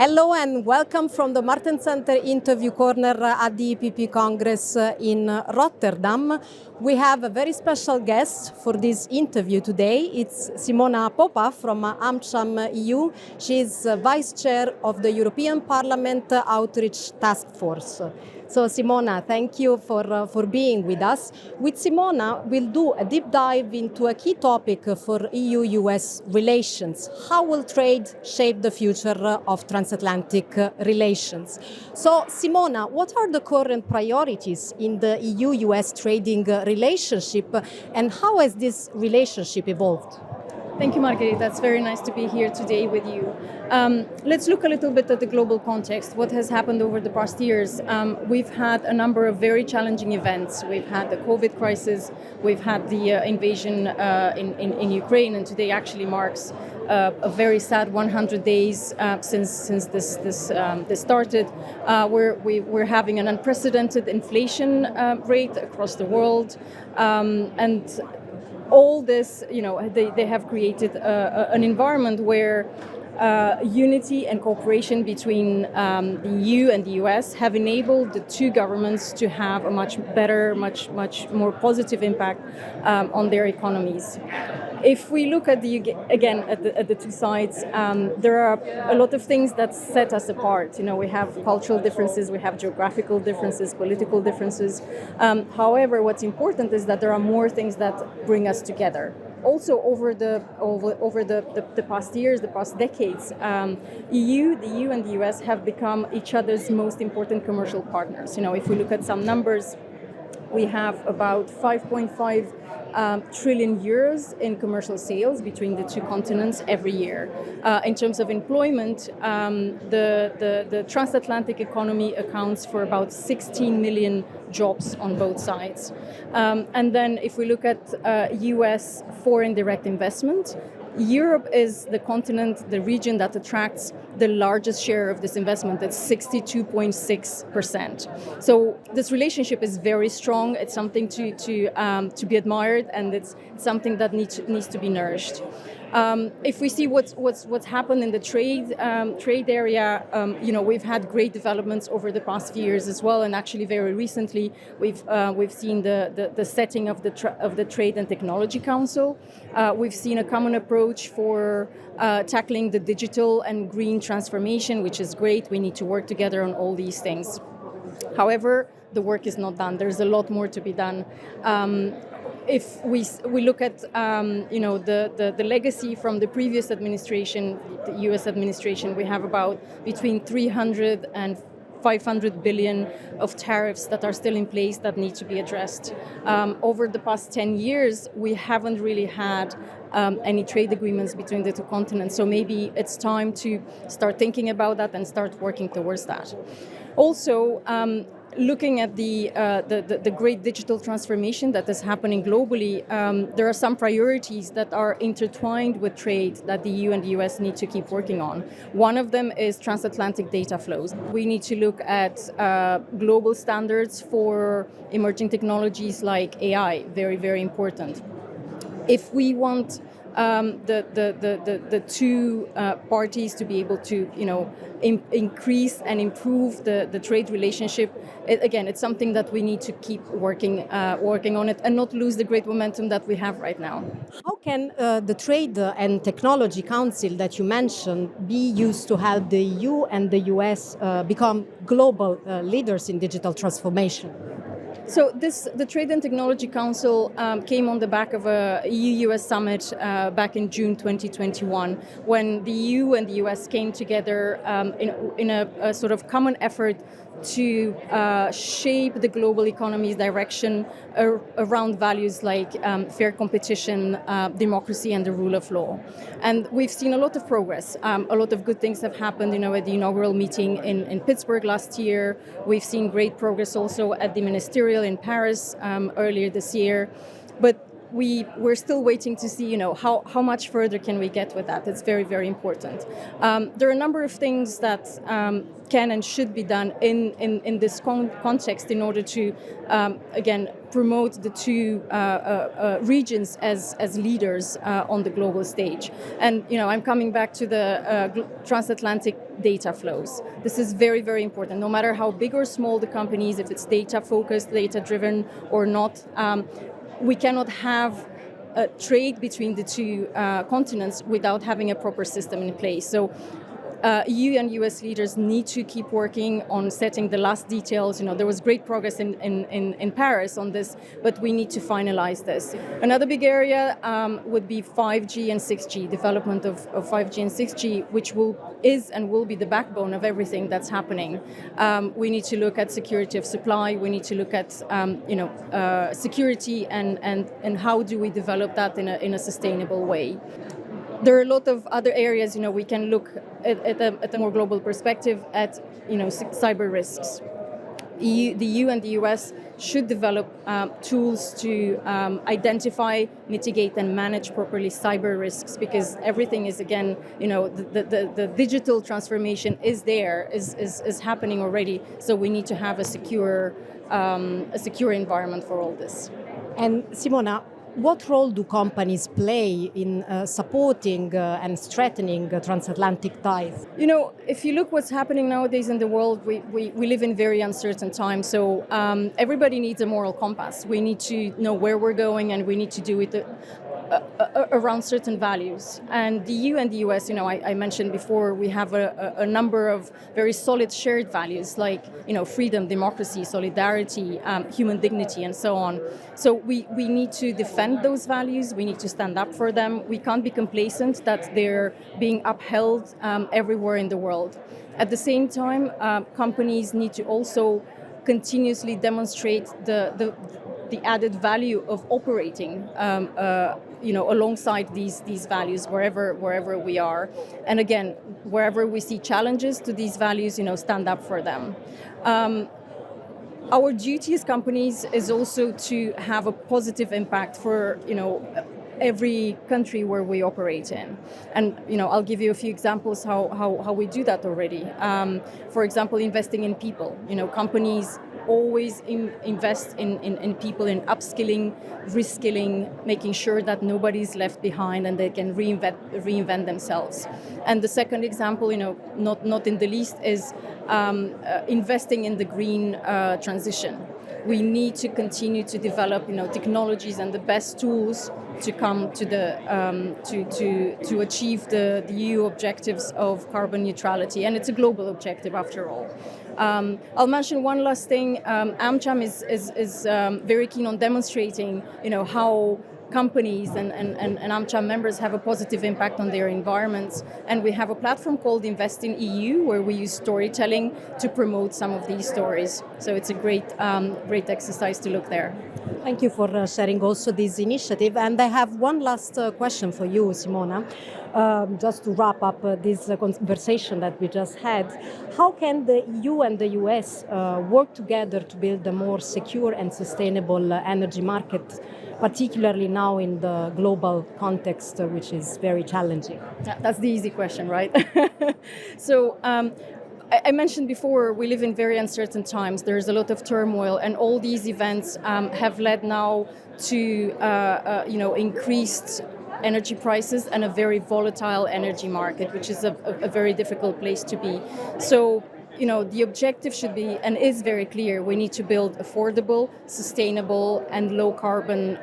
Hello and welcome from the Martens Center interview corner at the EPP Congress in Rotterdam. We have a very special guest for this interview today. It's Simona Popa from AmCham EU. She is Vice Chair of the European Parliament Outreach Task Force. So Simona, thank you for being with us. With Simona, we'll do a deep dive into a key topic for EU-US relations. How will trade shape the future of transatlantic relations? So Simona, what are the current priorities in the EU-US trading relationship and how has this relationship evolved? Thank you, Margherita. It's very nice to be here today with you. Let's look a little bit at the global context, what has happened over the past years. We've had a number of very challenging events. We've had the COVID crisis, we've had the invasion in Ukraine, and today actually marks a very sad 100 days since this started. We're having an unprecedented inflation rate across the world, and all this, they have created an environment where unity and cooperation between the EU and the US have enabled the two governments to have a much better, much more positive impact on their economies. If we look at at the two sides, there are a lot of things that set us apart. We have cultural differences, we have geographical differences, political differences. However, what's important is that there are more things that bring us together. Also, over the past years, the past decades, the EU and the US have become each other's most important commercial partners. If we look at some numbers, we have about 5.5 trillion euros in commercial sales between the two continents every year. In terms of employment, the transatlantic economy accounts for about 16 million jobs on both sides. And then if we look at US foreign direct investment, Europe is the continent, the region that attracts the largest share of this investment. It's 62.6%. So this relationship is very strong. It's something to be admired, and it's something that needs to be nourished. If we see what's happened in the trade area, we've had great developments over the past few years as well, and actually very recently we've seen the setting of the Trade and Technology Council. We've seen a common approach for tackling the digital and green transformation, which is great. We need to work together on all these things. However, the work is not done. There's a lot more to be done. If we look at the legacy from the previous administration, the U.S. administration, we have about between 300 and 500 billion of tariffs that are still in place that need to be addressed. Over the past 10 years, we haven't really had any trade agreements between the two continents. So maybe it's time to start thinking about that and start working towards that. Also, looking at the great digital transformation that is happening globally, there are some priorities that are intertwined with trade that the EU and the US need to keep working on. One of them is transatlantic data flows. We need to look at global standards for emerging technologies like AI, very, very important. If we want the two parties to be able to increase and improve the trade relationship, it's something that we need to keep working on it and not lose the great momentum that we have right now. How can the Trade and Technology Council that you mentioned be used to help the EU and the US become global leaders in digital transformation? So the Trade and Technology Council came on the back of a EU-US summit back in June 2021, when the EU and the US came together in a sort of common effort to shape the global economy's direction around values like fair competition, democracy, and the rule of law. And we've seen a lot of progress. A lot of good things have happened, at the inaugural meeting in Pittsburgh last year. We've seen great progress also at the ministerial in Paris earlier this year. But we're still waiting to see, how much further can we get with that. It's very, very important. There are a number of things that can and should be done in this context in order to, again, promote the two regions as leaders on the global stage. And, I'm coming back to the transatlantic data flows. This is very, very important. No matter how big or small the company is, if it's data-focused, data-driven or not, we cannot have a trade between the two continents without having a proper system in place. So EU and US leaders need to keep working on setting the last details. There was great progress in Paris on this, but we need to finalize this. Another big area would be 5G and 6G, development of 5G and 6G, which is and will be the backbone of everything that's happening. We need to look at security of supply. We need to look at security and how do we develop that in a sustainable way. There are a lot of other areas, we can look at a more global perspective at, cyber risks. The EU and the US should develop tools to identify, mitigate, and manage properly cyber risks, because everything is, again, the digital transformation is happening already. So we need to have a secure environment for all this. And Simona, what role do companies play in supporting and strengthening transatlantic ties? If you look what's happening nowadays in the world, we live in very uncertain times. So everybody needs a moral compass. We need to know where we're going, and we need to do it around certain values. And the EU and the US, I mentioned before, we have a number of very solid shared values like, freedom, democracy, solidarity, human dignity, and so on. So we need to defend those values. We need to stand up for them. We can't be complacent that they're being upheld everywhere in the world. At the same time, companies need to also continuously demonstrate the added value of operating alongside these values wherever we are. And again, wherever we see challenges to these values, stand up for them. Our duty as companies is also to have a positive impact for, every country where we operate in. And, I'll give you a few examples how we do that already. For example, investing in people. Companies always invest in people, in upskilling, reskilling, making sure that nobody's left behind and they can reinvent themselves. And the second example, not in the least, is investing in the green transition. We need to continue to develop, technologies and the best tools to come to to achieve the EU objectives of carbon neutrality, and it's a global objective after all. I'll mention one last thing. AmCham is very keen on demonstrating, how companies and AmCham members have a positive impact on their environments. And we have a platform called Invest in EU, where we use storytelling to promote some of these stories. So it's a great exercise to look there. Thank you for sharing also this initiative. And I have one last question for you, Simona. Just to wrap up this conversation that we just had, how can the EU and the US work together to build a more secure and sustainable energy market, particularly now in the global context, which is very challenging? That's the easy question, right? So I mentioned before, we live in very uncertain times. There's a lot of turmoil, and all these events have led now to increased energy prices and a very volatile energy market, which is a very difficult place to be. So, the objective should be, and is very clear, we need to build affordable, sustainable, and low carbon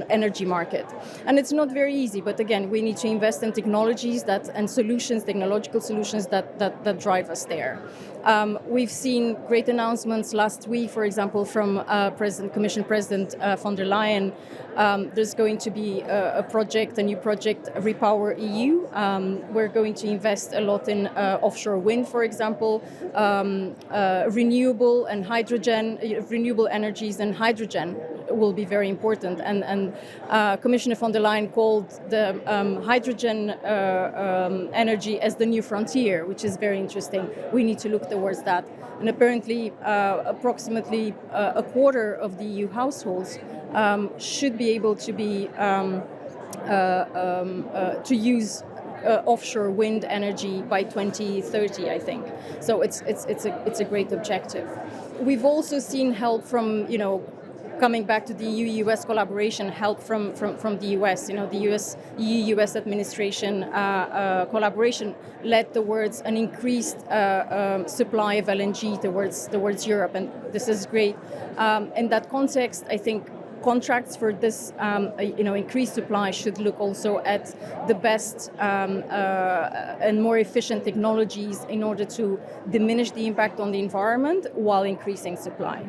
energy market. And it's not very easy, but again, we need to invest in technologies technological solutions that drive us there. We've seen great announcements last week, for example, from Commission President von der Leyen. There's going to be a new project, Repower EU. We're going to invest a lot in offshore wind, for example, renewable energies and hydrogen, will be very important. And Commissioner von der Leyen called the hydrogen energy as the new frontier, which is very interesting. We need to look towards that. And apparently, approximately a quarter of the EU households should be able to be to use offshore wind energy by 2030, I think. So it's a great objective. We've also seen help from, coming back to the EU-US collaboration, help from the US. The EU-US administration collaboration led towards an increased supply of LNG towards Europe, and this is great. In that context, I think contracts for this, increased supply should look also at the best and more efficient technologies in order to diminish the impact on the environment while increasing supply.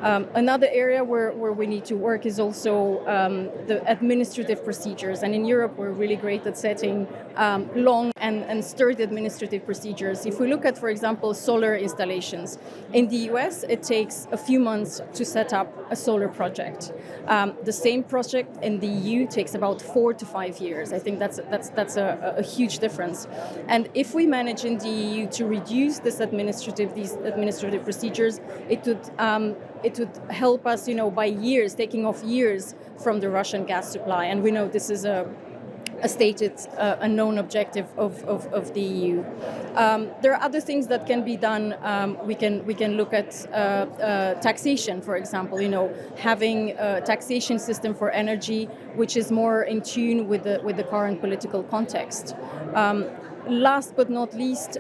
Another area where we need to work is also the administrative procedures. And in Europe, we're really great at setting long and sturdy administrative procedures. If we look at, for example, solar installations, in the US, it takes a few months to set up a solar project. The same project in the EU takes about 4 to 5 years. I think that's a huge difference. And if we manage in the EU to reduce these administrative procedures, it would help us, by years, taking off years from the Russian gas supply. And we know this is a stated, a known objective of the EU. There are other things that can be done. We can look at taxation, for example. Having a taxation system for energy which is more in tune with the current political context. Last but not least,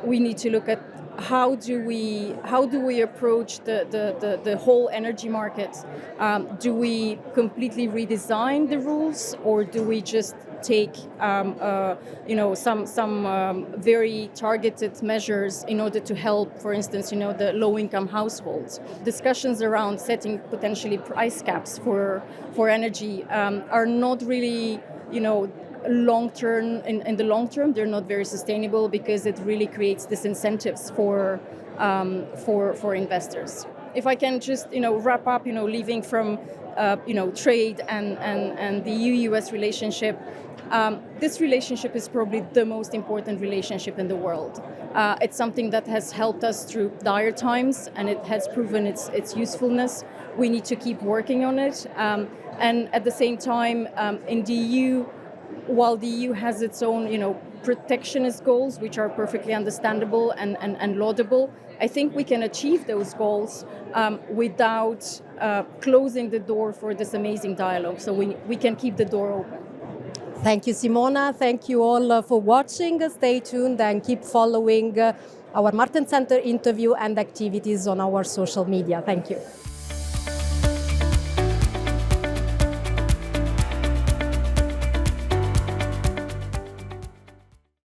we need to look at how do we approach the whole energy market? Do we completely redesign the rules, or do we just take some very targeted measures in order to help, for instance, the low-income households? Discussions around setting potentially price caps for energy are not really, long-term. In the long term, they're not very sustainable because it really creates disincentives for investors. If I can just wrap up, leaving from trade and the EU-US relationship. This relationship is probably the most important relationship in the world. It's something that has helped us through dire times, and it has proven its usefulness. We need to keep working on it, and at the same time, in the EU. While the EU has its own, protectionist goals, which are perfectly understandable and laudable, I think we can achieve those goals without closing the door for this amazing dialogue. So we can keep the door open. Thank you, Simona. Thank you all for watching. Stay tuned and keep following our Martens Center interview and activities on our social media. Thank you.